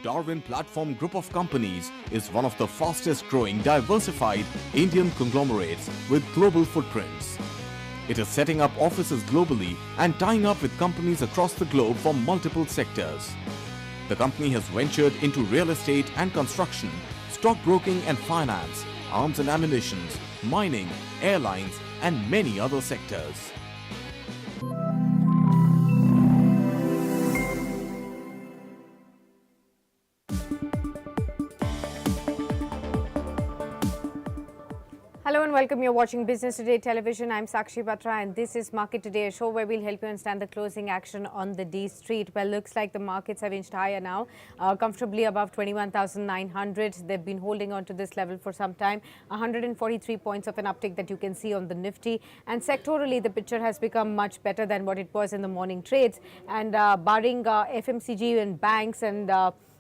Darwin Platform Group of Companies is one of the fastest growing diversified Indian conglomerates with global footprints. It is setting up offices globally and tying up with companies across the globe for multiple sectors. The company has ventured into real estate and construction, stockbroking and finance, arms and ammunition, mining, airlines and many other sectors. Hello and welcome. You're watching Business Today Television. I'm Sakshi Batra and this is Market Today, a show where we'll help you understand the closing action on the D Street. Well, looks like the markets have inched higher now, comfortably above 21,900. They've been holding on to this level for some time. 143 points of an uptick that you can see on the Nifty. And sectorally, the picture has become much better than what it was in the morning trades. And barring FMCG and banks and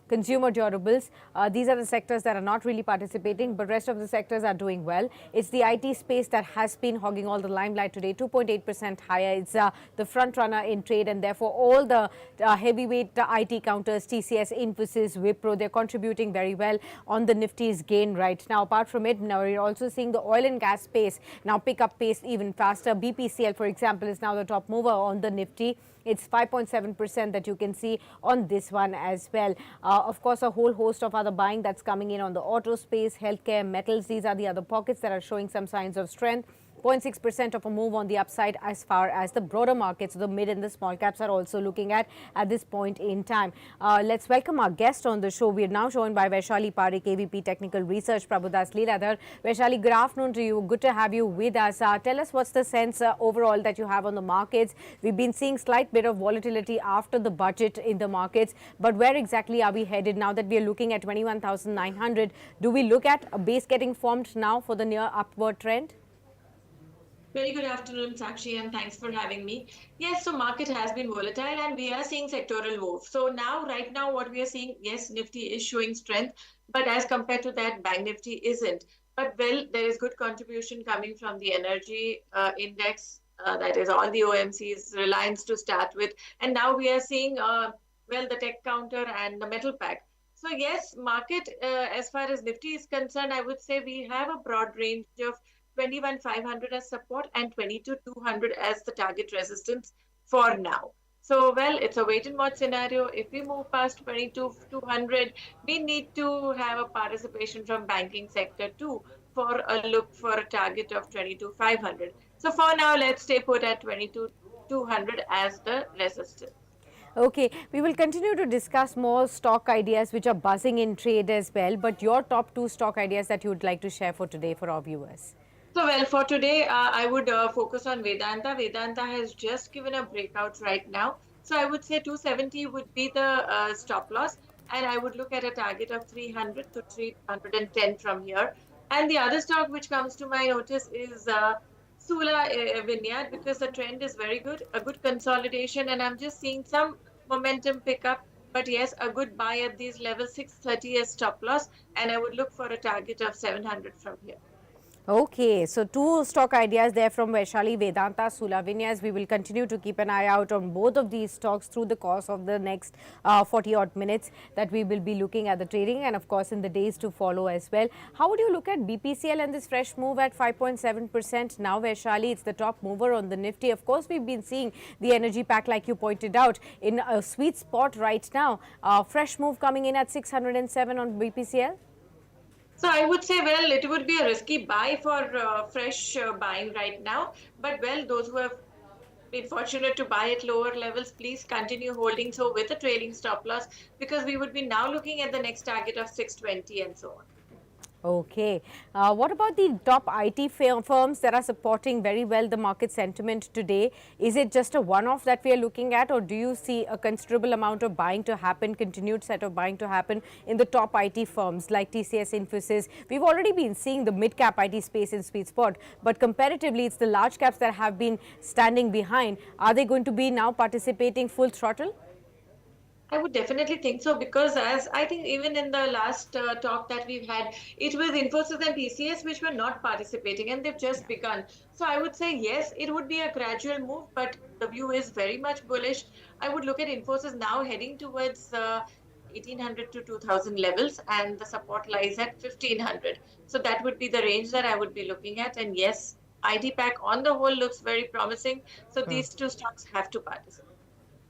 consumer durables, these are the sectors that are not really participating, but rest of the sectors are doing well. It's the IT space that has been hogging all the limelight today, 2.8% higher. It's the front runner in trade, and therefore all the heavyweight IT counters, TCS, Infosys, Wipro, they're contributing very well on the Nifty's gain right now. Apart from it, now we're also seeing the oil and gas space now pick up pace even faster. BPCL, for example, is now the top mover on the Nifty. It's 5.7% that you can see on this one as well. Of course, a whole host of other buying that's coming in on the auto space, healthcare, metals. These are the other pockets that are showing some signs of strength. 0.6% of a move on the upside as far as the broader markets, the mid and the small caps are also looking at this point in time. Let's welcome our guest on the show. We are now joined by Vaishali Parekh, AVP Technical Research, Prabhudas Leeladhar. Vaishali, good afternoon to you. Good to have you with us. Tell us what's the sense overall that you have on the markets. We've been seeing slight bit of volatility after the budget in the markets, but where exactly are we headed now that we are looking at 21,900? Do we look at a base getting formed now for the near upward trend? Very good afternoon, Sakshi, and thanks for having me. Yes, so market has been volatile and we are seeing sectoral moves. So now, right now, what we are seeing, yes, Nifty is showing strength, but as compared to that, Bank Nifty isn't. But well, there is good contribution coming from the energy index, that is all the OMCs, Reliance to start with. And now we are seeing, well, the tech counter and the metal pack. So yes, market, as far as Nifty is concerned, I would say we have a broad range of 21,500 as support and 22,200 as the target resistance for now. So, well, it's a wait and watch scenario. If we move past 22,200, we need to have a participation from banking sector too for a look for a target of 22,500. So for now, let's stay put at 22,200 as the resistance. Okay, we will continue to discuss more stock ideas which are buzzing in trade as well. But your top two stock ideas that you would like to share for today for our viewers? So, well, for today, I would focus on Vedanta. Vedanta has just given a breakout right now. So, I would say 270 would be the stop loss. And I would look at a target of 300 to 310 from here. And the other stock which comes to my notice is Sula Vineyard, because the trend is very good, a good consolidation. And I'm just seeing some momentum pick up. But yes, a good buy at these levels, 630 as stop loss. And I would look for a target of 700 from here. Okay, so two stock ideas there from Vaishali, Vedanta, Sula Vineyards. We will continue to keep an eye out on both of these stocks through the course of the next 40 odd minutes that we will be looking at the trading, and of course in the days to follow as well. How would you look at BPCL and this fresh move at 5.7%? Now, Vaishali, it's the top mover on the Nifty. Of course, we've been seeing the energy pack, like you pointed out, in a sweet spot right now. Fresh move coming in at 607 on BPCL. So I would say, well, it would be a risky buy for fresh buying right now. But well, those who have been fortunate to buy at lower levels, please continue holding so with a trailing stop loss, because we would be now looking at the next target of 620 and so on. Okay. What about the top IT firms that are supporting very well the market sentiment today? Is it just a one-off that we are looking at, or do you see a considerable amount of buying to happen, continued set of buying to happen in the top IT firms like TCS, Infosys? We've already been seeing the mid-cap IT space in sweet spot, but comparatively, it's the large caps that have been standing behind. Are they going to be now participating full throttle? I would definitely think so, because as I think even in the last talk that we've had, it was Infosys and TCS which were not participating, and they've just begun. So I would say, yes, it would be a gradual move, but the view is very much bullish. I would look at Infosys now heading towards 1800 to 2000 levels, and the support lies at 1500. So that would be the range that I would be looking at. And yes, ID pack on the whole looks very promising. So these two stocks have to participate.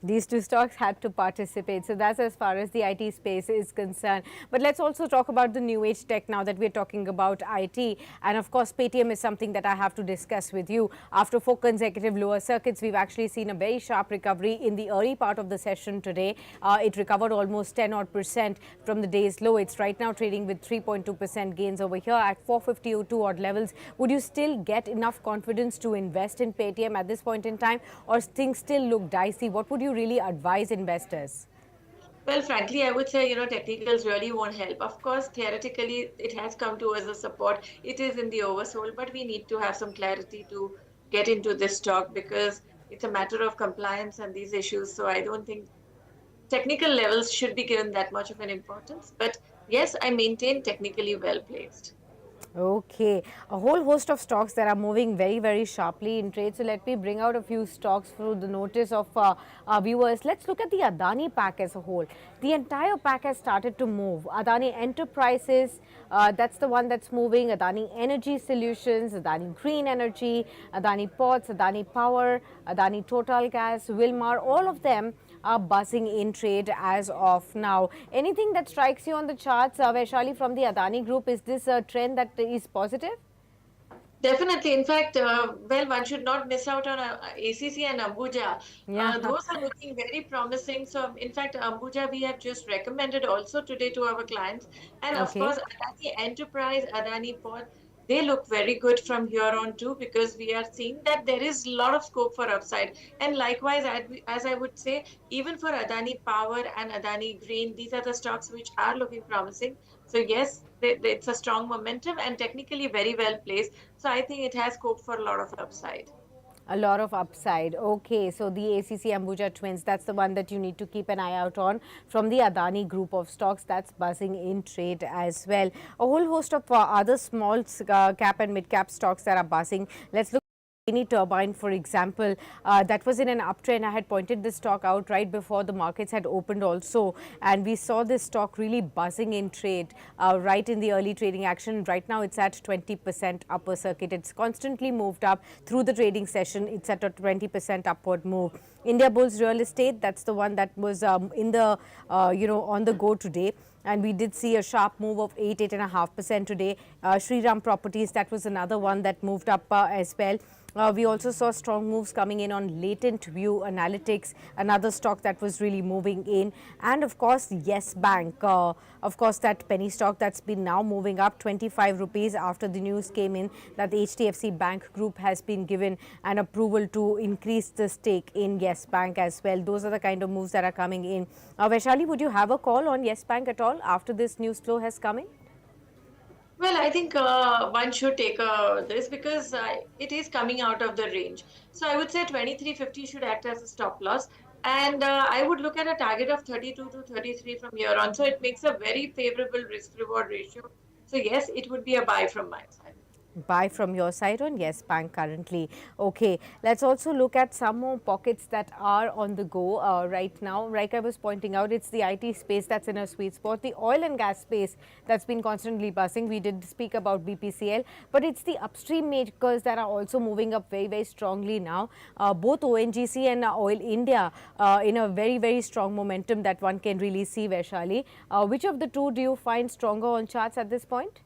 These two stocks had to participate. So that's as far as the IT space is concerned. But let's also talk about the new age tech now that we're talking about IT. And of course, Paytm is something that I have to discuss with you. After 4 consecutive lower circuits, we've actually seen a very sharp recovery in the early part of the session today. It recovered almost 10 odd percent from the day's low. It's right now trading with 3.2% gains over here at 450.02 odd levels. Would you still get enough confidence to invest in Paytm at this point in time, or things still look dicey? What would you really advise investors? Well, frankly, I would say, technicals really won't help. Of course, theoretically, it has come to as a support. It is in the oversold, but we need to have some clarity to get into this stock because it's a matter of compliance and these issues. So I don't think technical levels should be given that much of an importance. But yes, I maintain technically well placed. Okay, a whole host of stocks that are moving very, very sharply in trade. So let me bring out a few stocks through the notice of our viewers. Let's look at the Adani pack as a whole. The entire pack has started to move. Adani Enterprises, that's the one that's moving. Adani Energy Solutions, Adani Green Energy, Adani Ports, Adani Power, Adani Total Gas, Wilmar, all of them are buzzing in trade as of now. Anything that strikes you on the charts, Vaishali, from the Adani Group? Is this a trend that is positive? Definitely. In fact, well, one should not miss out on ACC and Ambuja. Yeah. Those are looking very promising. So, in fact, Ambuja we have just recommended also today to our clients. And of Okay. course, Adani Enterprise, Adani Port, they look very good from here on too because we are seeing that there is a lot of scope for upside. And likewise, as I would say, even for Adani Power and Adani Green, these are the stocks which are looking promising. So yes, it's a strong momentum and technically very well placed. So I think it has scope for a lot of upside. A lot of upside. Okay, so the ACC Ambuja Twins, that's the one that you need to keep an eye out on from the Adani group of stocks that's buzzing in trade as well. A whole host of other small cap and mid cap stocks that are buzzing. Let's look. Any turbine, for example, that was in an uptrend. I had pointed this stock out right before the markets had opened also, and we saw this stock really buzzing in trade right in the early trading action. Right now it's at 20% upper circuit. It's constantly moved up through the trading session. It's at a 20% upward move. India Bulls Real Estate, that's the one that was in the on the go today, and we did see a sharp move of 8.5% today. Shriram Properties, that was another one that moved up as well. We also saw strong moves coming in on Latent View Analytics, another stock that was really moving in. And of course, Yes Bank, of course, that penny stock that's been now moving up 25 rupees after the news came in that the HDFC Bank Group has been given an approval to increase the stake in Yes Bank as well. Those are the kind of moves that are coming in. Vaishali, would you have a call on Yes Bank at all after this news flow has come in? Well, I think one should take this because it is coming out of the range. So I would say 2350 should act as a stop loss. And I would look at a target of 32 to 33 from here on. So it makes a very favorable risk reward ratio. So yes, it would be a buy from my side. Buy from your side on Yes Bank currently. Okay, let's also look at some more pockets that are on the go right now. Like I was pointing out, it's the IT space that's in a sweet spot. The oil and gas space that's been constantly buzzing. We did speak about BPCL, but it's the upstream makers that are also moving up very, very strongly now. Both ONGC and Oil India in a very, very strong momentum that one can really see, Vaishali. Which of the two do you find stronger on charts at this point?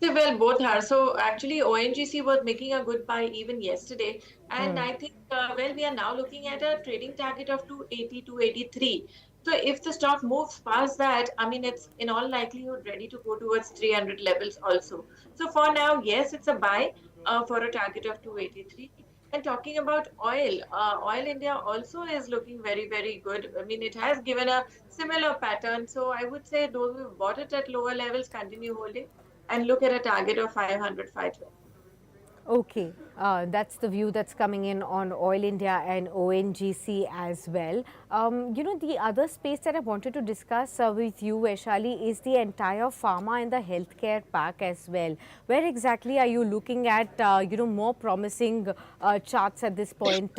Yeah, well, both are. So actually, ONGC was making a good buy even yesterday. And I think, well, we are now looking at a trading target of 280 to 83. So if the stock moves past that, I mean, it's in all likelihood ready to go towards 300 levels also. So for now, yes, it's a buy for a target of 283. And talking about oil, Oil India also is looking very, very good. I mean, it has given a similar pattern. So I would say those who bought it at lower levels continue holding and look at a target of 500, 520. Okay, that's the view that's coming in on Oil India and ONGC as well. The other space that I wanted to discuss with you, Vaishali, is the entire pharma and the healthcare pack as well. Where exactly are you looking at, more promising charts at this point?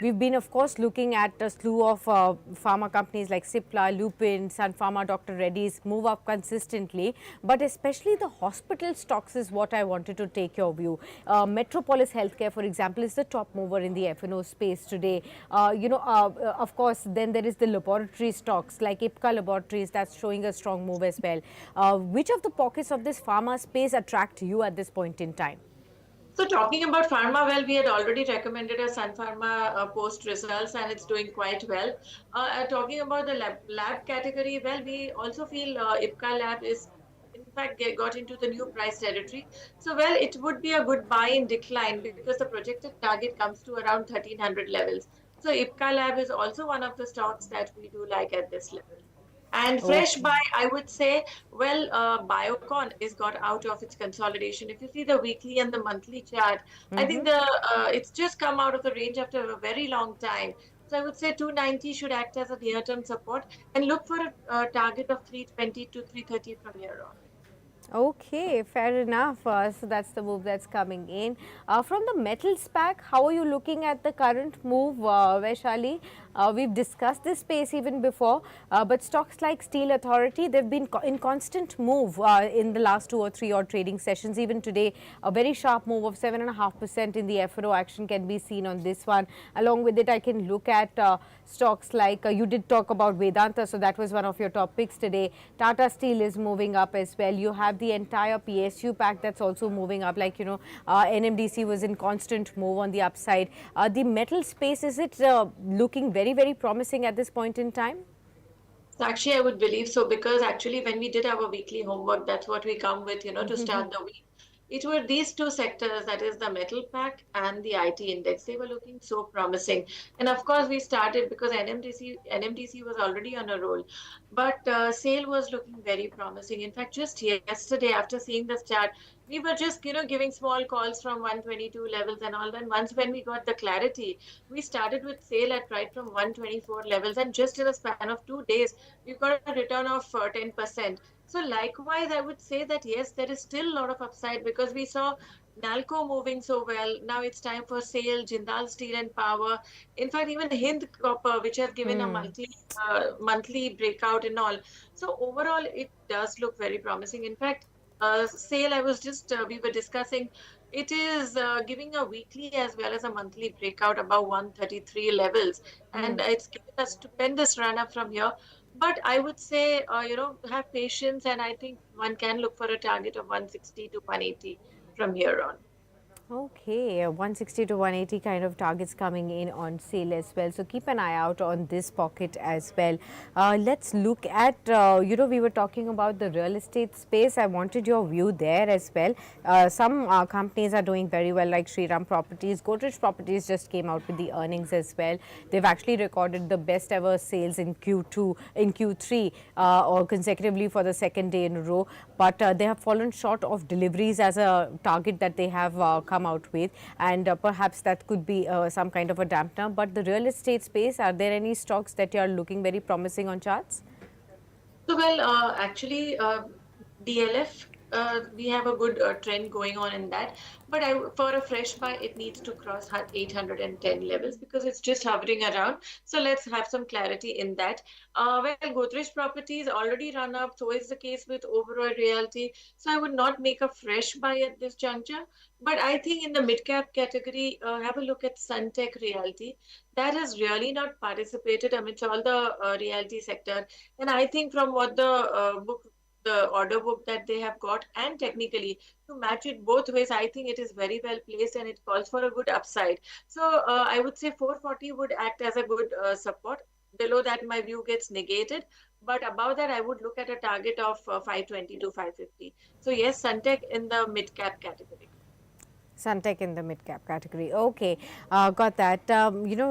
We've been, of course, looking at a slew of pharma companies like Cipla, Lupin, Sun Pharma, Dr. Reddy's move up consistently, but especially the hospital stocks is what I wanted to take your view. Metropolis Healthcare, for example, is the top mover in the F&O space today. Of course, then there is the laboratory stocks like Ipca Laboratories that's showing a strong move as well. Which of the pockets of this pharma space attract you at this point in time? So talking about pharma, well, we had already recommended a Sun Pharma post results, and it's doing quite well. Talking about the lab category, well, we also feel Ipca Lab is in fact got into the new price territory. So well, it would be a good buy in decline because the projected target comes to around 1300 levels. So Ipca Lab is also one of the stocks that we do like at this level. And fresh Okay. buy, I would say, well, Biocon is got out of its consolidation. If you see the weekly and the monthly chart, I think the it's just come out of the range after a very long time. So I would say 290 should act as a near-term support and look for a target of 320 to 330 from here on. Okay, fair enough. So that's the move that's coming in. From the metals pack, how are you looking at the current move, Vaishali? We've discussed this space even before, but stocks like Steel Authority, they've been in constant move in the last 2 or 3 odd trading sessions. Even today, a very sharp move of 7.5% in the F&O action can be seen on this one. Along with it, I can look at stocks like you did talk about Vedanta, so that was one of your top picks today. Tata Steel is moving up as well. You have the entire PSU pack that's also moving up, like NMDC was in constant move on the upside. The metal space, is it looking very promising at this point in time? So actually, I would believe so because actually, when we did our weekly homework, that's what we come with, to start the week. It were these two sectors, that is the metal pack and the IT index. They were looking so promising. And of course, we started because NMDC was already on a roll. But sale was looking very promising. In fact, just yesterday, after seeing this chart, we were just, giving small calls from 122 levels and all. Then once when we got the clarity, we started with sale at right from 124 levels. And just in a span of 2 days, we've got a return of 10%. So likewise, I would say that yes, there is still a lot of upside because we saw Nalco moving so well. Now it's time for sale, Jindal Steel and Power. In fact, even Hind Copper, which has given a monthly breakout and all. So overall, it does look very promising. In fact, sale, I was just we were discussing. It is giving a weekly as well as a monthly breakout above 133 levels, and it's given a stupendous run up from here. But I would say, have patience, and I think one can look for a target of 160 to 180 from here on. Okay, 160 to 180 kind of targets coming in on sale as well. So keep an eye out on this pocket as well. Let's look at, we were talking about the real estate space. I wanted your view there as well. Some companies are doing very well, like Shriram Properties. Godrej Properties just came out with the earnings as well. They've actually recorded the best ever sales in Q2, in Q3, or consecutively for the second day in a row. But they have fallen short of deliveries as a target that they have come out with, and perhaps that could be some kind of a dampener. But the real estate space, are there any stocks that you are looking very promising on charts? So, well, actually, DLF, we have a good trend going on in that. But for a fresh buy, it needs to cross 810 levels because it's just hovering around. So let's have some clarity in that. Well, Godrej Properties already run up. So is the case with Overall Realty. So I would not make a fresh buy at this juncture. But I think in the mid cap category, have a look at Suntech Realty. That has really not participated amidst all the realty sector. And I think from what the order book that they have got, and technically to match it both ways, I think it is very well placed and it calls for a good upside. So I would say 440 would act as a good support. Below that, my view gets negated. But above that, I would look at a target of 520 to 550. So yes, Suntech in the mid cap category. Suntech in the mid-cap category. Okay, got that.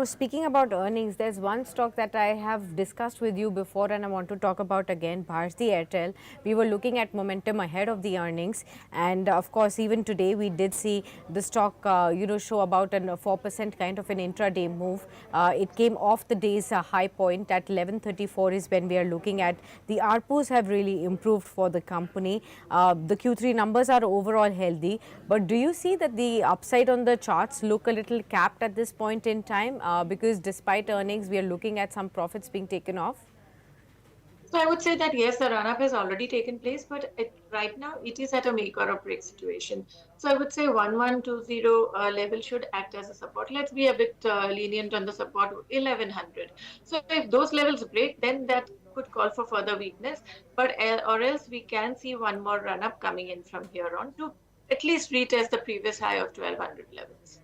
Speaking about earnings, there's one stock that I have discussed with you before and I want to talk about again, Bharti Airtel. We were looking at momentum ahead of the earnings, and of course, even today we did see the stock, show about a 4% kind of an intraday move. It came off the day's high point at 11:34 is when we are looking at. The ARPUs have really improved for the company. The Q3 numbers are overall healthy, but do you see that the upside on the charts look a little capped at this point in time, because despite earnings we are looking at some profits being taken off? So I would say that yes, the run-up has already taken place, but right now it is at a make or a break situation. So I would say 1120 level should act as a support. Let's be a bit lenient on the support 1100. So if those levels break, then that could call for further weakness. But or else we can see one more run-up coming in from here on to at least retest the previous high of 1200 levels.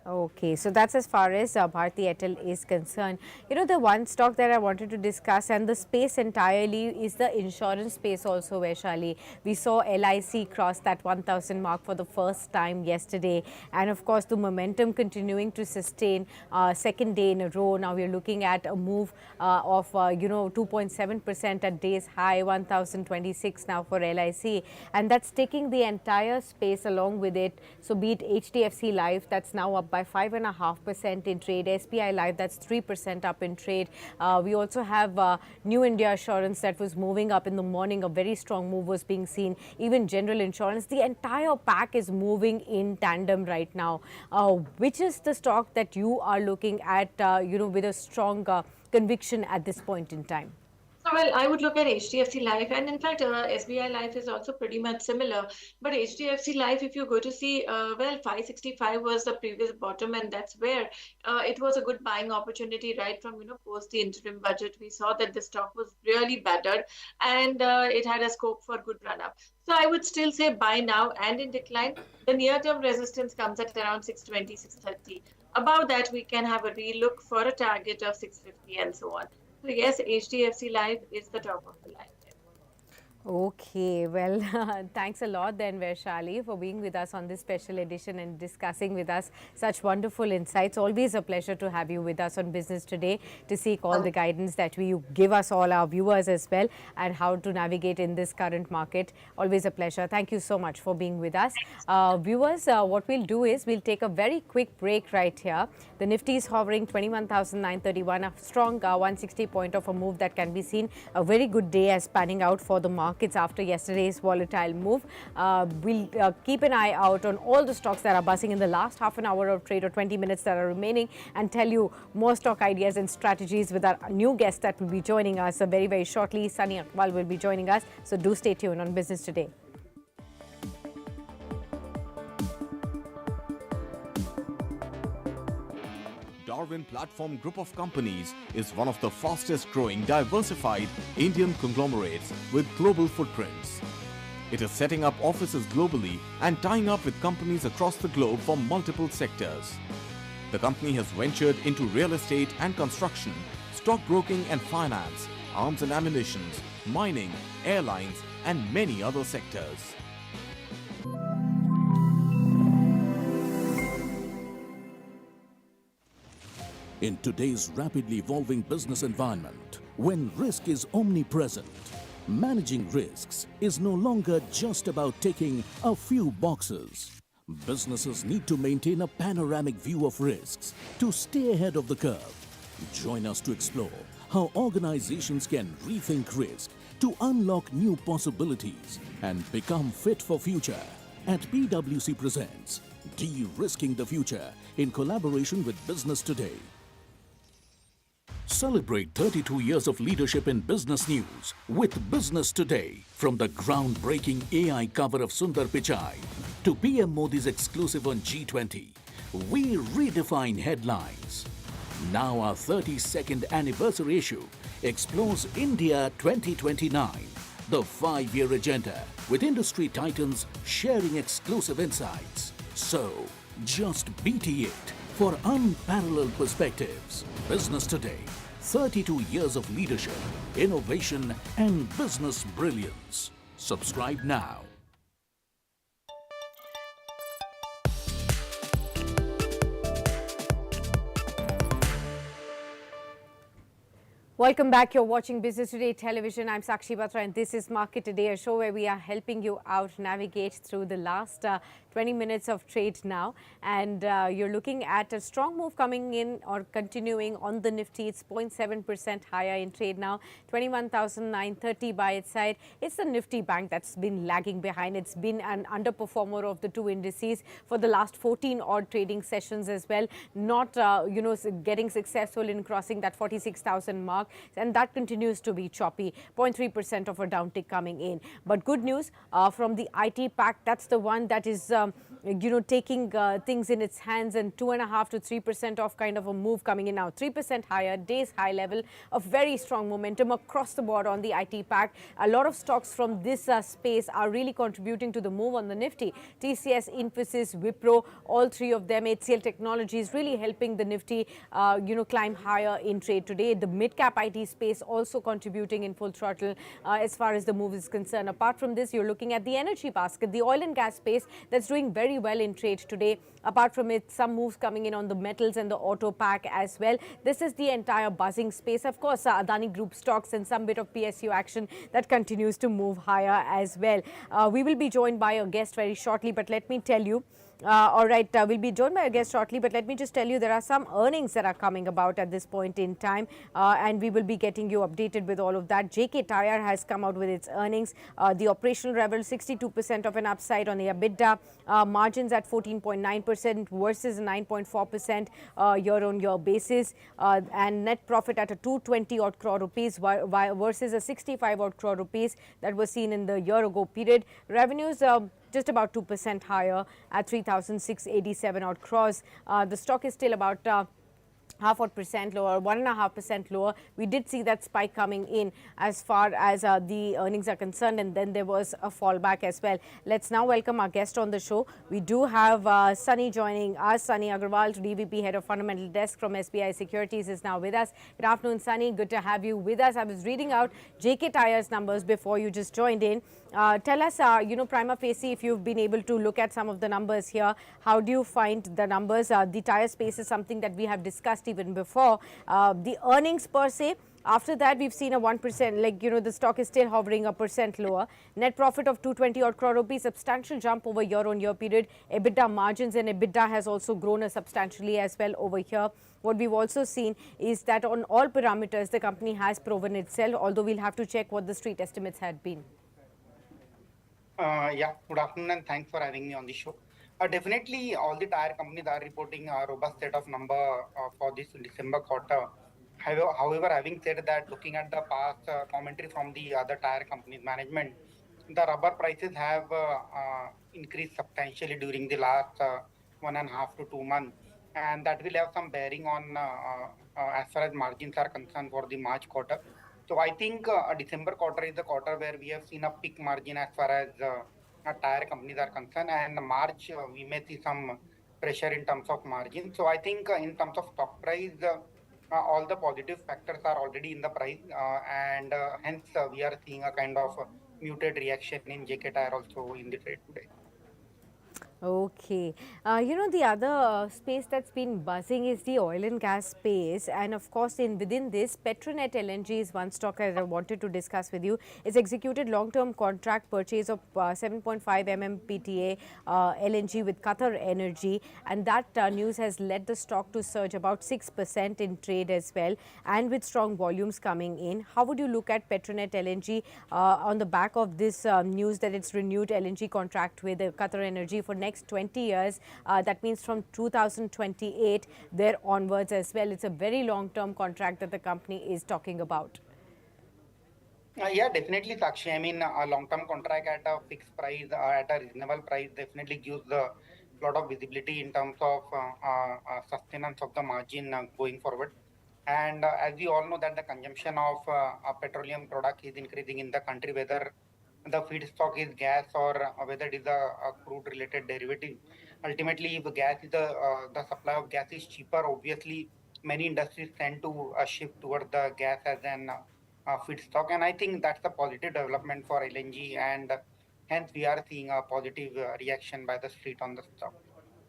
Okay, so that's as far as Bharti Airtel is concerned. The one stock that I wanted to discuss and the space entirely is the insurance space also, Vaishali. We saw LIC cross that 1000 mark for the first time yesterday, and of course the momentum continuing to sustain second day in a row. Now we're looking at a move of 2.7% at day's high, 1026 now for LIC, and that's taking the entire space along with it. So be it HDFC Life, that's now up by 5.5% in trade. SBI Life, that's 3% up in trade. We also have New India Assurance that was moving up in the morning. A very strong move was being seen. Even General Insurance, the entire pack is moving in tandem right now. Which is the stock that you are looking at, with a strong conviction at this point in time? Well, I would look at HDFC Life, and in fact, SBI Life is also pretty much similar. But HDFC Life, if you go to see, 565 was the previous bottom, and that's where it was a good buying opportunity right from, post the interim budget. We saw that the stock was really battered, and it had a scope for good run up. So I would still say buy now and in decline. The near-term resistance comes at around 620, 630. Above that, we can have a relook for a target of 650 and so on. So yes, HDFC Life is the top of the line. Okay, well, thanks a lot then, Vaishali, for being with us on this special edition and discussing with us such wonderful insights. Always a pleasure to have you with us on Business Today to seek all the guidance that you give us, all our viewers as well, and how to navigate in this current market. Always a pleasure. Thank you so much for being with us. Viewers, what we'll do is we'll take a very quick break right here. The Nifty is hovering 21,931, a strong 160 point of a move that can be seen. A very good day as panning out for the markets after yesterday's volatile move. We'll keep an eye out on all the stocks that are buzzing in the last half an hour of trade or 20 minutes that are remaining, and tell you more stock ideas and strategies with our new guest that will be joining us very, very shortly. Sunny Akwal will be joining us. So do stay tuned on Business Today. Darwin Platform Group of Companies is one of the fastest growing diversified Indian conglomerates with global footprints. It is setting up offices globally and tying up with companies across the globe for multiple sectors. The company has ventured into real estate and construction, stockbroking and finance, arms and ammunition, mining, airlines, and many other sectors. In today's rapidly evolving business environment, when risk is omnipresent, managing risks is no longer just about ticking a few boxes. Businesses need to maintain a panoramic view of risks to stay ahead of the curve. Join us to explore how organizations can rethink risk to unlock new possibilities and become fit for future. At PwC presents De-Risking the Future in collaboration with Business Today. Celebrate 32 years of leadership in business news with Business Today. From the groundbreaking AI cover of Sundar Pichai to PM Modi's exclusive on G20, we redefine headlines. Now our 32nd anniversary issue explores India 2029, the 5-year agenda, with industry titans sharing exclusive insights. So, just BT it for unparalleled perspectives. Business Today, 32 years of leadership, innovation, and business brilliance. Subscribe now. Welcome back. You're watching Business Today Television. I'm Sakshi Batra and this is Market Today, a show where we are helping you out navigate through the last 20 minutes of trade now. And you're looking at a strong move coming in or continuing on the Nifty. It's 0.7% higher in trade now, 21,930 by its side. It's the Nifty Bank that's been lagging behind. It's been an underperformer of the two indices for the last 14 odd trading sessions as well. Not, getting successful in crossing that 46,000 mark. And that continues to be choppy, 0.3% of a downtick coming in. But good news from the IT pack, that's the one that is taking things in its hands, and 2.5 to 3% of kind of a move coming in now, 3% higher, days high level of very strong momentum across the board on the IT pack. A lot of stocks from this space are really contributing to the move on the Nifty. TCS, Infosys, Wipro, all three of them, HCL Technologies really helping the Nifty climb higher in trade today. The mid-cap IT space also contributing in full throttle as far as the move is concerned. Apart from this, you're looking at the energy basket, the oil and gas space that's doing very well in trade today. Apart from it, some moves coming in on the metals and the auto pack as well. This is the entire buzzing space. Of course, Adani Group stocks and some bit of PSU action that continues to move higher as well. We will be joined by a guest very shortly, but let me tell you, we'll be joined by a guest shortly, but let me just tell you there are some earnings that are coming about at this point in time, and we will be getting you updated with all of that. JK Tyre has come out with its earnings. The operational level, 62% of an upside on the EBITDA, margins at 14.9% versus 9.4% year-on-year basis, and net profit at a 220 odd crore rupees versus a 65 odd crore rupees that was seen in the year ago period. Revenues just about 2% higher at 3,687 odd crores. The stock is still about 0.5% lower, 1.5% lower. We did see that spike coming in as far as the earnings are concerned, and then there was a fallback as well. Let's now welcome our guest on the show. We do have Sunny joining us. Sunny Agarwal, DVP, Head of Fundamental Desk from SBI Securities, is now with us. Good afternoon, Sunny. Good to have you with us. I was reading out JK Tyre's numbers before you just joined in. Tell us, prima facie, if you've been able to look at some of the numbers here, how do you find the numbers? The tire space is something that we have discussed even before. The earnings per se, after that we've seen a 1%, the stock is still hovering a percent lower. Net profit of 220 odd crore rupees, substantial jump over year-on-year period. EBITDA margins and EBITDA has also grown substantially as well over here. What we've also seen is that on all parameters, the company has proven itself, although we'll have to check what the street estimates had been. Good afternoon and thanks for having me on the show. Definitely, all the tire companies are reporting a robust set of number for this December quarter. However, having said that, looking at the past commentary from the other tire companies management, the rubber prices have increased substantially during the last 1.5 to 2 months, and that will have some bearing on as far as margins are concerned for the March quarter. So I think December quarter is the quarter where we have seen a peak margin as far as tire companies are concerned, and March we may see some pressure in terms of margin. So I think in terms of stock price, all the positive factors are already in the price, and hence we are seeing a kind of muted reaction in JK Tyre also in the trade today. Okay. The other space that's been buzzing is the oil and gas space. And of course, within this, Petronet LNG is one stock that I wanted to discuss with you. It's executed long-term contract purchase of 7.5 MMPTA LNG with Qatar Energy. And that news has led the stock to surge about 6% in trade as well. And with strong volumes coming in, how would you look at Petronet LNG on the back of this news that it's renewed LNG contract with Qatar Energy for next 20 years, that means from 2028 there onwards as well. It's a very long-term contract that the company is talking about. Definitely, Sakshi. I mean, a long-term contract at a fixed price, at a reasonable price, definitely gives a lot of visibility in terms of sustenance of the margin going forward. And as we all know that the consumption of petroleum product is increasing in the country, whether the feedstock is gas or whether it is a crude-related derivative. Ultimately, if gas is the supply of gas is cheaper, obviously many industries tend to shift towards the gas as an feedstock, and I think that's a positive development for LNG, and hence we are seeing a positive reaction by the street on the stock.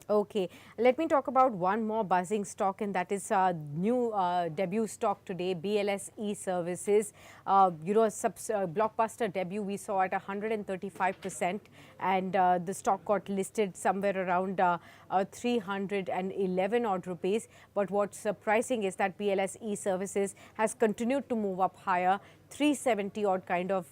Okay, let me talk about one more buzzing stock, and that is new debut stock today, BLS E-Services. Blockbuster debut we saw at 135%, and the stock got listed somewhere around 311 odd rupees. But what's surprising is that BLS E-Services has continued to move up higher. 370 odd kind of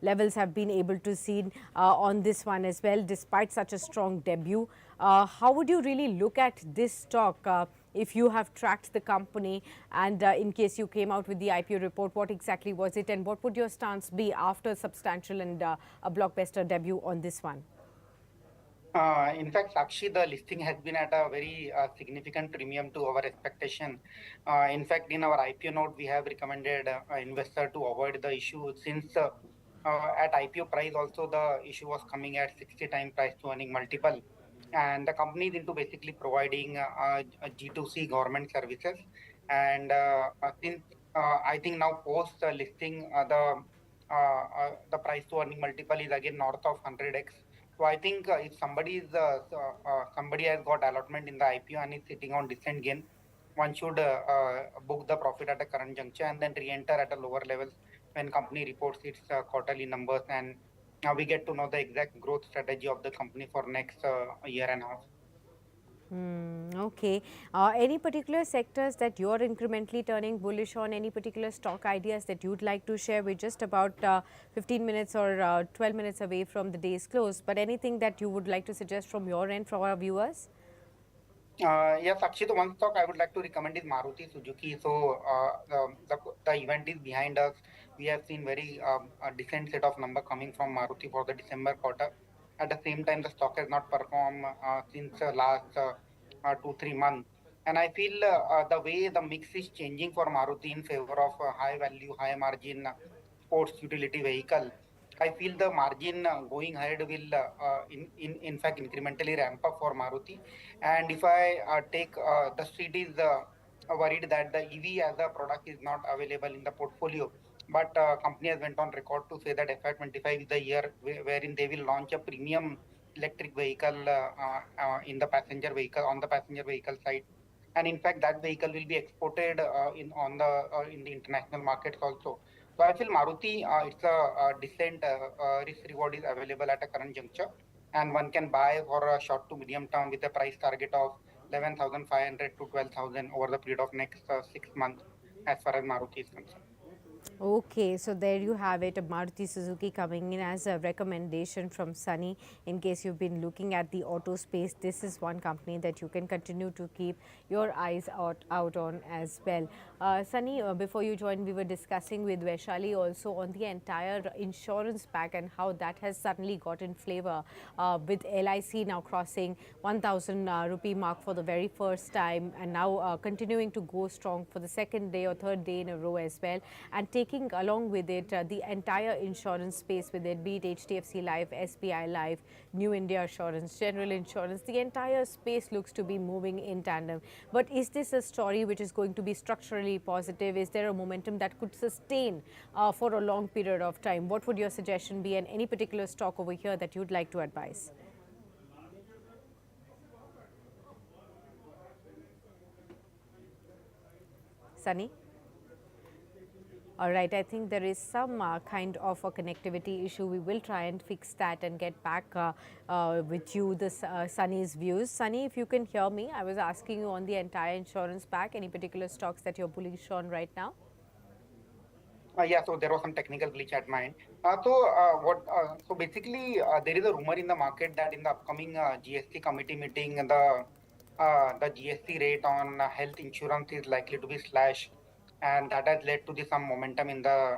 levels have been able to seen on this one as well, despite such a strong debut. How would you really look at this stock if you have tracked the company, and in case you came out with the IPO report, what exactly was it, and what would your stance be after substantial and a blockbuster debut on this one? In fact, Sakshi, the listing has been at a very significant premium to our expectation. In fact, in our IPO note, we have recommended investor to avoid the issue since at IPO price also the issue was coming at 60 time price to earning multiple. And the company is into basically providing G2C government services. And since I think now post listing, the price to earning multiple is again north of 100x. So I think if somebody has got allotment in the IPO and is sitting on decent gain, one should book the profit at the current juncture and then re-enter at a lower levels when company reports its quarterly numbers, and now we get to know the exact growth strategy of the company for next year and a half. Okay. Any particular sectors that you're incrementally turning bullish on? Any particular stock ideas that you'd like to share? We're just about 15 minutes or 12 minutes away from the day's close, but anything that you would like to suggest from your end for our viewers? Yes, Sakshi, the one stock I would like to recommend is Maruti Suzuki. So the event is behind us. We have seen very a decent set of number coming from Maruti for the December quarter. At the same time, the stock has not performed since last 2 3 months. And I feel the way the mix is changing for Maruti in favor of high value, high margin sports utility vehicle. I feel the margin going ahead will in fact incrementally ramp up for Maruti. And if I take the street is worried that the EV as a product is not available in the portfolio, but company has went on record to say that FY25 is the year wherein they will launch a premium electric vehicle in the passenger vehicle on the passenger vehicle side. And in fact, that vehicle will be exported in the international markets also. So I feel Maruti, it's a decent risk reward is available at a current juncture, and one can buy for a short to medium term with a price target of 11,500 to 12,000 over the period of next 6 months, as far as Maruti is concerned. Okay, so there you have it, a Maruti Suzuki coming in as a recommendation from Sunny. In case you've been looking at the auto space, this is one company that you can continue to keep your eyes out on as well. Sunny, before you joined, we were discussing with Vaishali also on the entire insurance pack and how that has suddenly got in flavor with LIC now crossing 1,000 rupee mark for the very first time, and now continuing to go strong for the second day or third day in a row as well, and taking along with it the entire insurance space with it, be it HDFC Life, SBI Life, New India Assurance, General Insurance. The entire space looks to be moving in tandem. But is this a story which is going to be structurally positive? Is there a momentum that could sustain for a long period of time? What would your suggestion be, and any particular stock over here that you'd like to advise? Sunny? All right, I think there is some kind of a connectivity issue. We will try and fix that and get back with you, this Sunny's views. Sunny, if you can hear me, I was asking you on the entire insurance pack, any particular stocks that you're bullish on right now? Yeah, so there was some technical glitch at mine. So basically, there is a rumor in the market that in the upcoming GST committee meeting, the GST rate on health insurance is likely to be slashed, and that has led to some momentum in the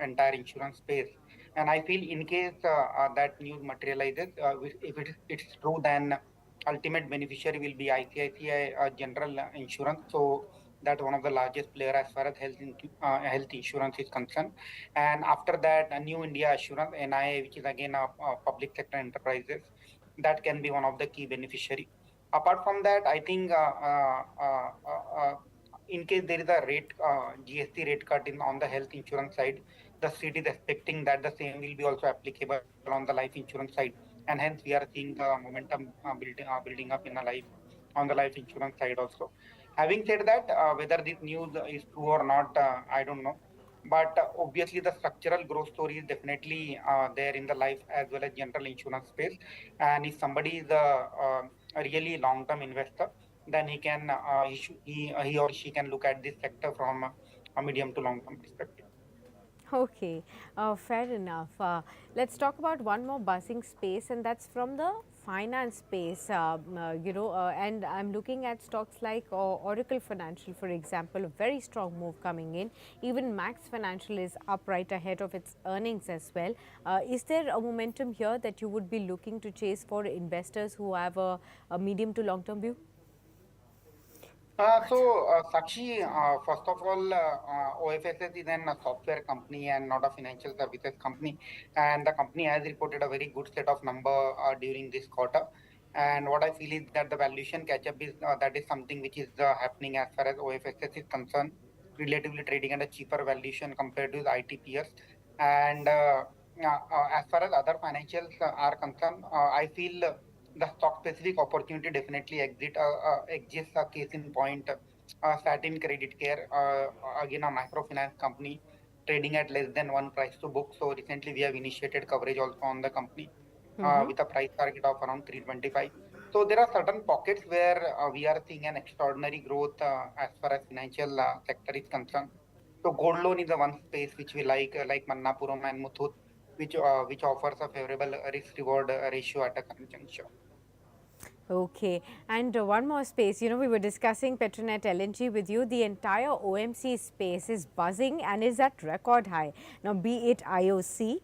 entire insurance space. And I feel in case that news materializes, if it's true, then ultimate beneficiary will be ICICI General Insurance. So that's one of the largest player as far as health insurance is concerned. And after that, a New India Assurance (NIA), which is again a public sector enterprises, that can be one of the key beneficiary. Apart from that, I think in case there is a GST rate cut in on the health insurance side, the state is expecting that the same will be also applicable on the life insurance side, and hence we are seeing the momentum building up in the life on the life insurance side also. Having said that, whether this news is true or not, I don't know. But obviously, the structural growth story is definitely there in the life as well as general insurance space. And if somebody is a really long-term investor, then he or she can look at this sector from a medium to long-term perspective. Okay, fair enough. Let's talk about one more buzzing space, and that's from the finance space. And I'm looking at stocks like Oracle Financial, for example, a very strong move coming in. Even Max Financial is up right ahead of its earnings as well. Is there a momentum here that you would be looking to chase for investors who have a medium to long term view? Sakshi, first of all, OFSS is a software company and not a financial services company. And the company has reported a very good set of number during this quarter. And what I feel is that the valuation catch-up is that is something which is happening as far as OFSS is concerned, relatively trading at a cheaper valuation compared to the IT peers. And as far as other financials are concerned, I feel the stock specific opportunity definitely exists. A case in point, Satin Credit Care, again a microfinance company trading at less than one price to book. So recently we have initiated coverage also on the company with a price target of around 325. So there are certain pockets where we are seeing an extraordinary growth as far as financial sector is concerned. So gold loan is the one space which we like Mannapuram and Muthoot, which offers a favorable risk reward ratio at a current juncture. Okay, and one more space. We were discussing Petronet LNG with you. The entire OMC space is buzzing and is at record high. Now, be it IOC,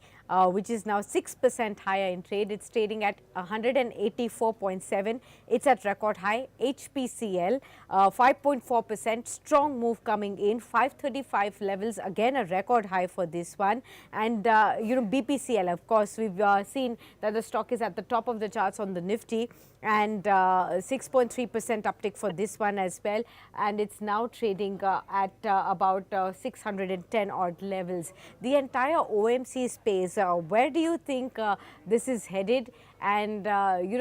which is now 6% higher in trade, it's trading at 184.7. It's at record high. HPCL, 5.4%, strong move coming in, 535 levels, again a record high for this one. And BPCL, of course, we've seen that the stock is at the top of the charts on the Nifty, and 6.3% uptick for this one as well, and it's now trading at about 610 odd levels. The entire OMC space, where do you think this is headed, and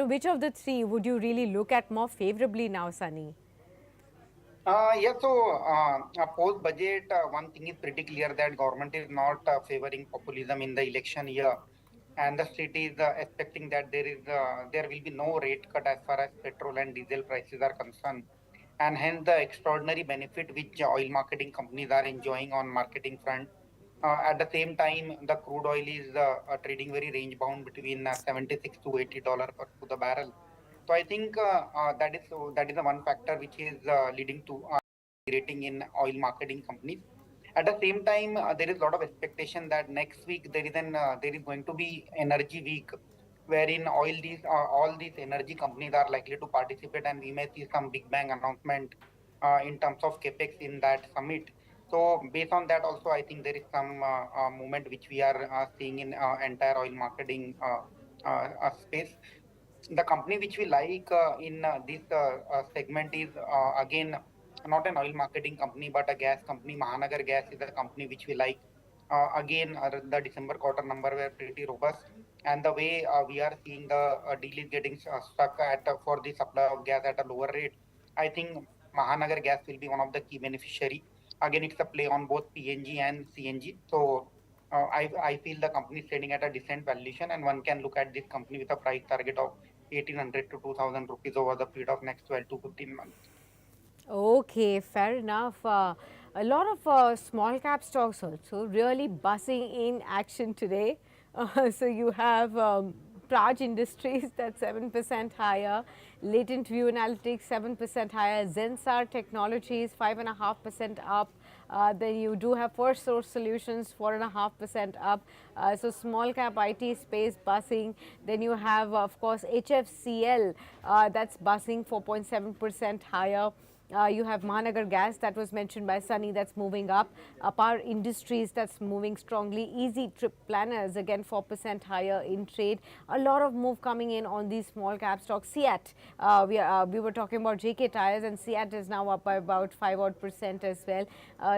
which of the three would you really look at more favorably now, Sunny? Post budget, one thing is pretty clear that government is not favoring populism in the election year, and the state is expecting that there will be no rate cut as far as petrol and diesel prices are concerned, and hence the extraordinary benefit which oil marketing companies are enjoying on marketing front. At the same time, the crude oil is trading very range bound between $76 to $80 to the barrel. So I think that is the one factor which is leading to rating in oil marketing companies. At the same time, there is a lot of expectation that next week there is going to be energy week, wherein all these energy companies are likely to participate, and we may see some big bang announcement in terms of capex in that summit. So based on that, also I think there is some movement which we are seeing in entire oil marketing space. The company which we like in this segment is again not an oil marketing company but a gas company. Mahanagar Gas is a company which we like. The December quarter number were pretty robust, and the way we are seeing the deal is getting stuck at for the supply of gas at a lower rate. I think Mahanagar Gas will be one of the key beneficiary. Again, it's a play on both PNG and CNG. So I feel the company is trading at a decent valuation, and one can look at this company with a price target of 1800 to 2000 rupees over the period of next 12 to 15 months. Okay, fair enough. A lot of small cap stocks also really buzzing in action today. So you have Praj Industries that's 7% higher, Latent View Analytics 7% higher, Zensar Technologies 5.5% up. Then you do have First Source Solutions 4.5% up. So small cap IT space buzzing. Then you have of course HFCL that's buzzing 4.7% higher. You have Mahanagar Gas that was mentioned by Sunny, that's moving up. Power Industries, that's moving strongly. Easy Trip Planners, again 4% higher in trade. A lot of move coming in on these small cap stocks. SEAT, we were talking about JK Tires, and SEAT is now up by about 5 odd percent as well.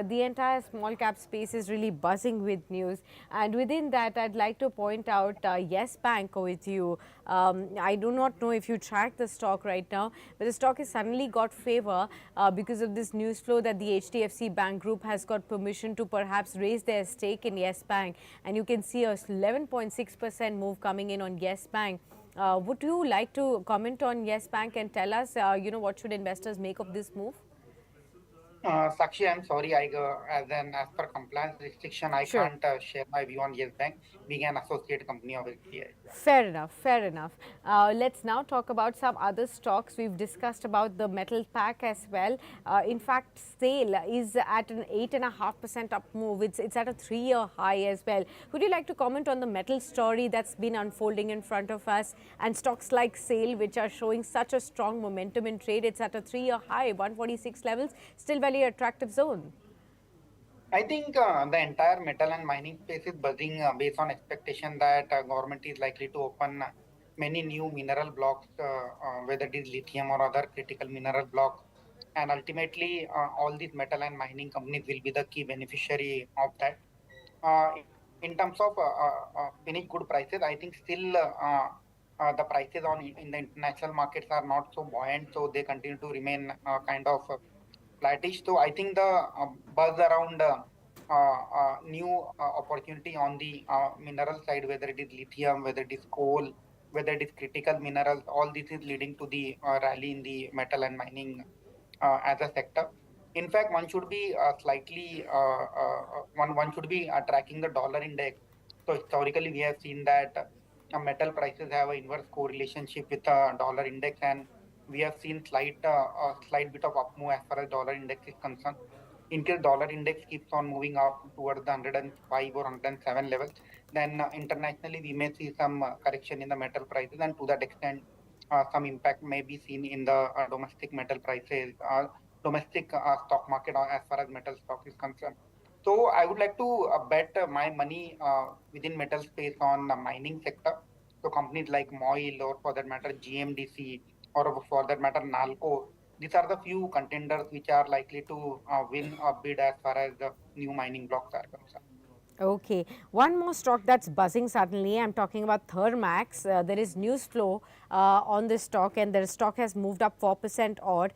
The entire small cap space is really buzzing with news. And within that, I'd like to point out Yes Bank with you. I do not know if you track the stock right now, but the stock has suddenly got favor because of this news flow that the HDFC Bank Group has got permission to perhaps raise their stake in Yes Bank. And you can see a 11.6% move coming in on Yes Bank. Would you like to comment on Yes Bank and tell us, what should investors make of this move? Sakshi, I'm sorry. As per compliance restriction, I Sure. can't share my view on Yes Bank being an associate company of SBI. Fair enough, fair enough. Let's now talk about some other stocks. We've discussed about the metal pack as well. In fact, SAIL is at an 8.5% up move. It's at a 3-year high as well. Would you like to comment on the metal story that's been unfolding in front of us, and stocks like SAIL, which are showing such a strong momentum in trade? It's at a 3-year high, 146 levels, still very attractive zone. I think the entire metal and mining space is buzzing based on expectation that government is likely to open many new mineral blocks, whether it is lithium or other critical mineral blocks. And ultimately, all these metal and mining companies will be the key beneficiary of that. In terms of finished good prices, I think still the prices in the international markets are not so buoyant, so they continue to remain kind of flattish. So I think the buzz around new opportunity on the mineral side, whether it is lithium, whether it is coal, whether it is critical minerals, all this is leading to the rally in the metal and mining as a sector. In fact, one should be slightly one should be tracking the dollar index. So historically, we have seen that metal prices have an inverse correlationship with the dollar index, and we have seen slight bit of up move as far as dollar index is concerned. In case dollar index keeps on moving up towards the 105 or 107 levels, then internationally we may see some correction in the metal prices, and to that extent, some impact may be seen in the domestic metal prices, domestic stock market as far as metal stock is concerned. So I would like to bet my money within metal space on the mining sector. So companies like MOIL, or for that matter GMDC, or for that matter NALCO, these are the few contenders which are likely to win a bid as far as the new mining blocks are concerned. Okay, one more stock that's buzzing suddenly. I'm talking about Thermax. There is news flow on this stock, and the stock has moved up 4% odd.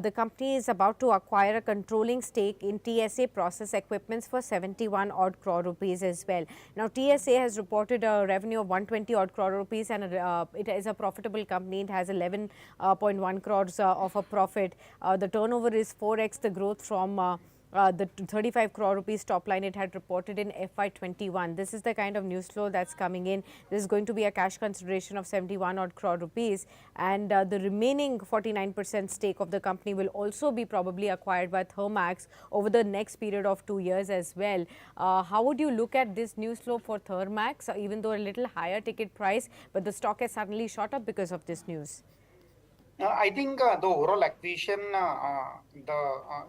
The company is about to acquire a controlling stake in TSA Process Equipments for 71 odd crore rupees as well. Now, TSA has reported a revenue of 120 odd crore rupees, and it is a profitable company. It has 11.1 crores of a profit. The turnover is 4x the growth from the 35 crore rupees top line it had reported in FY21. This is the kind of news flow that's coming in. This is going to be a cash consideration of 71 odd crore rupees, and the remaining 49% stake of the company will also be probably acquired by Thermax over the next period of 2 years as well. How would you look at this news flow for Thermax, even though a little higher ticket price, but the stock has suddenly shot up because of this news? I think the overall acquisition the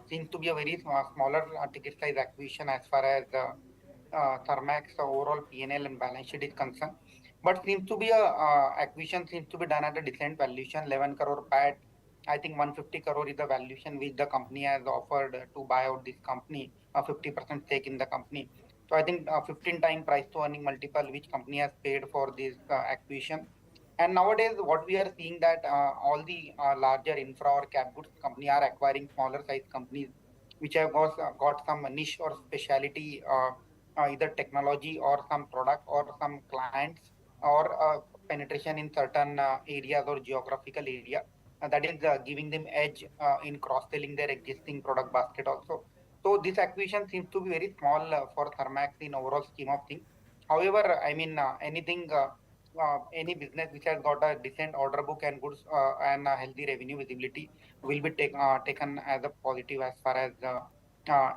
seems to be a very smaller ticket size acquisition as far as Thermax overall P&L and balance sheet is concerned. But seems to be a acquisition seems to be done at a decent valuation, 11 crore PAT. I think 150 crore is the valuation which the company has offered to buy out this company, a 50% stake in the company. So I think 15 time price to earning multiple which company has paid for this acquisition. And nowadays, what we are seeing that all the larger infra or cap goods company are acquiring smaller size companies, which have got some niche or specialty, either technology or some product or some clients or penetration in certain areas or geographical area. That is giving them edge in cross-selling their existing product basket also. So this acquisition seems to be very small for Thermax in overall scheme of things. However, I mean, any business which has got a decent order book and goods and a healthy revenue visibility will be taken as a positive as far as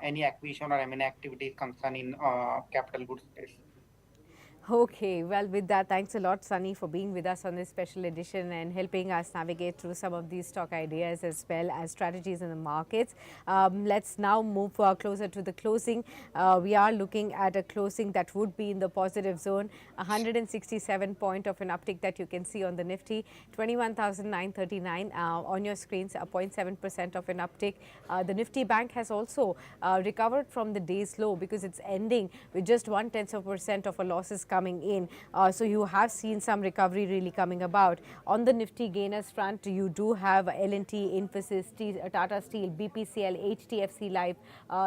any acquisition or M&A activity is concerned in capital goods space. Okay, well, with that, thanks a lot, Sunny, for being with us on this special edition and helping us navigate through some of these stock ideas as well as strategies in the markets. Let's now move closer to the closing. We are looking at a closing that would be in the positive zone, 167 point of an uptick that you can see on the Nifty, 21,939 on your screens, a 0.7% of an uptick. The Nifty Bank has also recovered from the day's low because it's ending with just 0.1% of a losses coming in. So you have seen some recovery really coming about. On the Nifty gainers front, you do have L&T, Infosys, Tata Steel, BPCL, HDFC Life,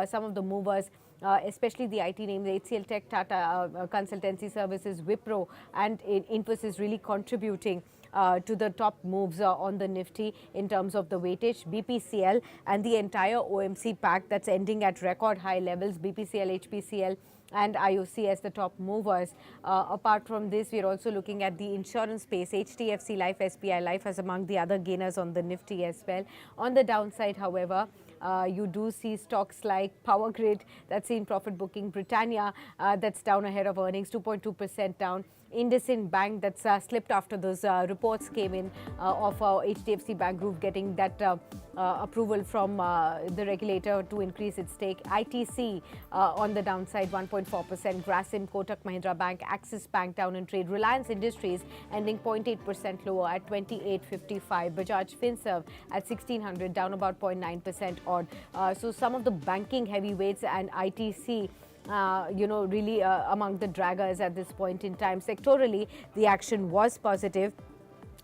some of the movers. Especially the IT names, HCL Tech, Tata Consultancy Services, Wipro and Infosys really contributing to the top moves on the Nifty in terms of the weightage. BPCL and the entire OMC pack that's ending at record high levels, BPCL, HPCL and IOC as the top movers. Apart from this, we are also looking at the insurance space, HDFC Life, SBI Life as among the other gainers on the Nifty as well. On the downside, however, you do see stocks like Power Grid that's seen profit booking, Britannia that's down ahead of earnings, 2.2% down. IndusInd Bank that's slipped after those reports came in of HDFC Bank Group getting that approval from the regulator to increase its stake. ITC on the downside, 1.4%. Grasim, Kotak Mahindra Bank, Axis Bank down in trade. Reliance Industries ending 0.8% lower at 28.55. Bajaj Finserv at 1600 down about 0.9% odd. So some of the banking heavyweights and ITC really among the draggers at this point in time. Sectorally, the action was positive.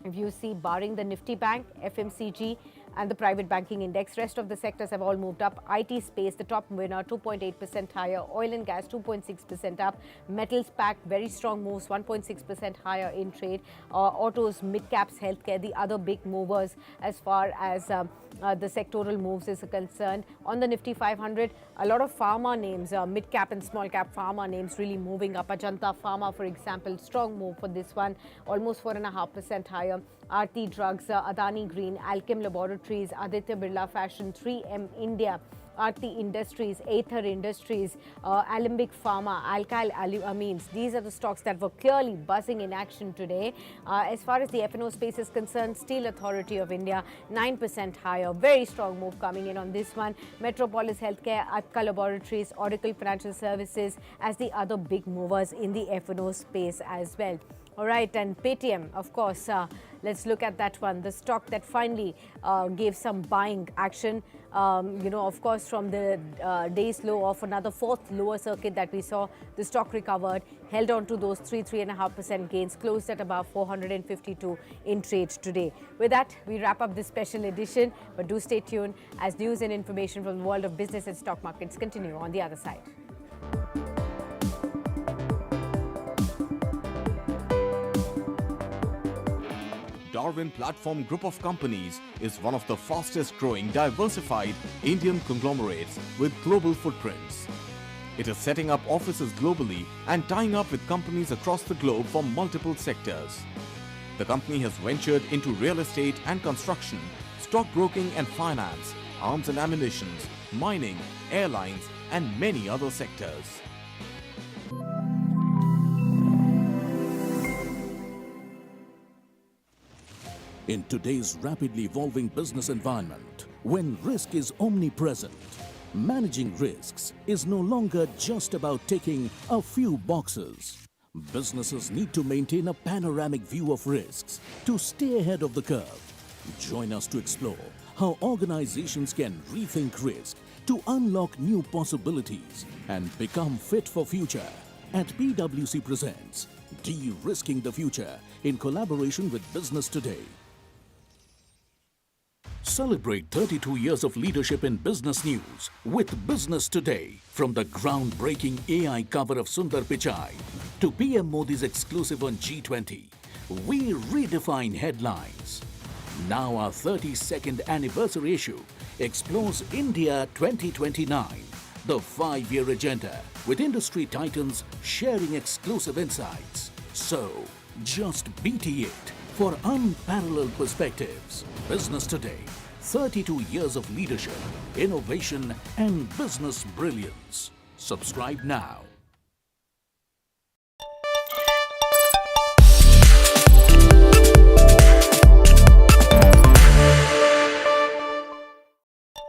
If you see, barring the Nifty Bank, FMCG and the private banking index, rest of the sectors have all moved up. IT space, the top winner, 2.8% higher. Oil and gas, 2.6% up. Metals pack, very strong moves, 1.6% higher in trade. Autos, mid-caps, healthcare, the other big movers as far as the sectoral moves is concerned. On the Nifty 500, a lot of pharma names, mid-cap and small-cap pharma names really moving up. Ajanta Pharma, for example, strong move for this one, almost 4.5% higher. Aarti Drugs, Adani Green, Alchem Laboratories, Aditya Birla Fashion, 3M India, Aarti Industries, Aether Industries, Alembic Pharma, Alkyl Amines. These are the stocks that were clearly buzzing in action today. As far as the F&O space is concerned, Steel Authority of India, 9% higher. Very strong move coming in on this one. Metropolis Healthcare, Apka Laboratories, Oracle Financial Services as the other big movers in the F&O space as well. All right, and Paytm, of course, let's look at that one. The stock that finally gave some buying action, of course, from the day's low of another fourth lower circuit that we saw, the stock recovered, held on to those 3.5% gains, closed at about 452 in trade today. With that, we wrap up this special edition, but do stay tuned as news and information from the world of business and stock markets continue on the other side. Darwin Platform Group of Companies is one of the fastest growing diversified Indian conglomerates with global footprints. It is setting up offices globally and tying up with companies across the globe from multiple sectors. The company has ventured into real estate and construction, stockbroking and finance, arms and ammunition, mining, airlines and many other sectors. In today's rapidly evolving business environment, when risk is omnipresent, managing risks is no longer just about ticking a few boxes. Businesses need to maintain a panoramic view of risks to stay ahead of the curve. Join us to explore how organizations can rethink risk to unlock new possibilities and become fit for future. At PwC presents De-Risking the Future in collaboration with Business Today. Celebrate 32 years of leadership in business news with Business Today. From the groundbreaking AI cover of Sundar Pichai to PM Modi's exclusive on G20, we redefine headlines. Now our 32nd anniversary issue explores India 2029, the 5-year agenda with industry titans sharing exclusive insights. So, just BT it for unparalleled perspectives. Business Today, 32 years of leadership, innovation and business brilliance. Subscribe now.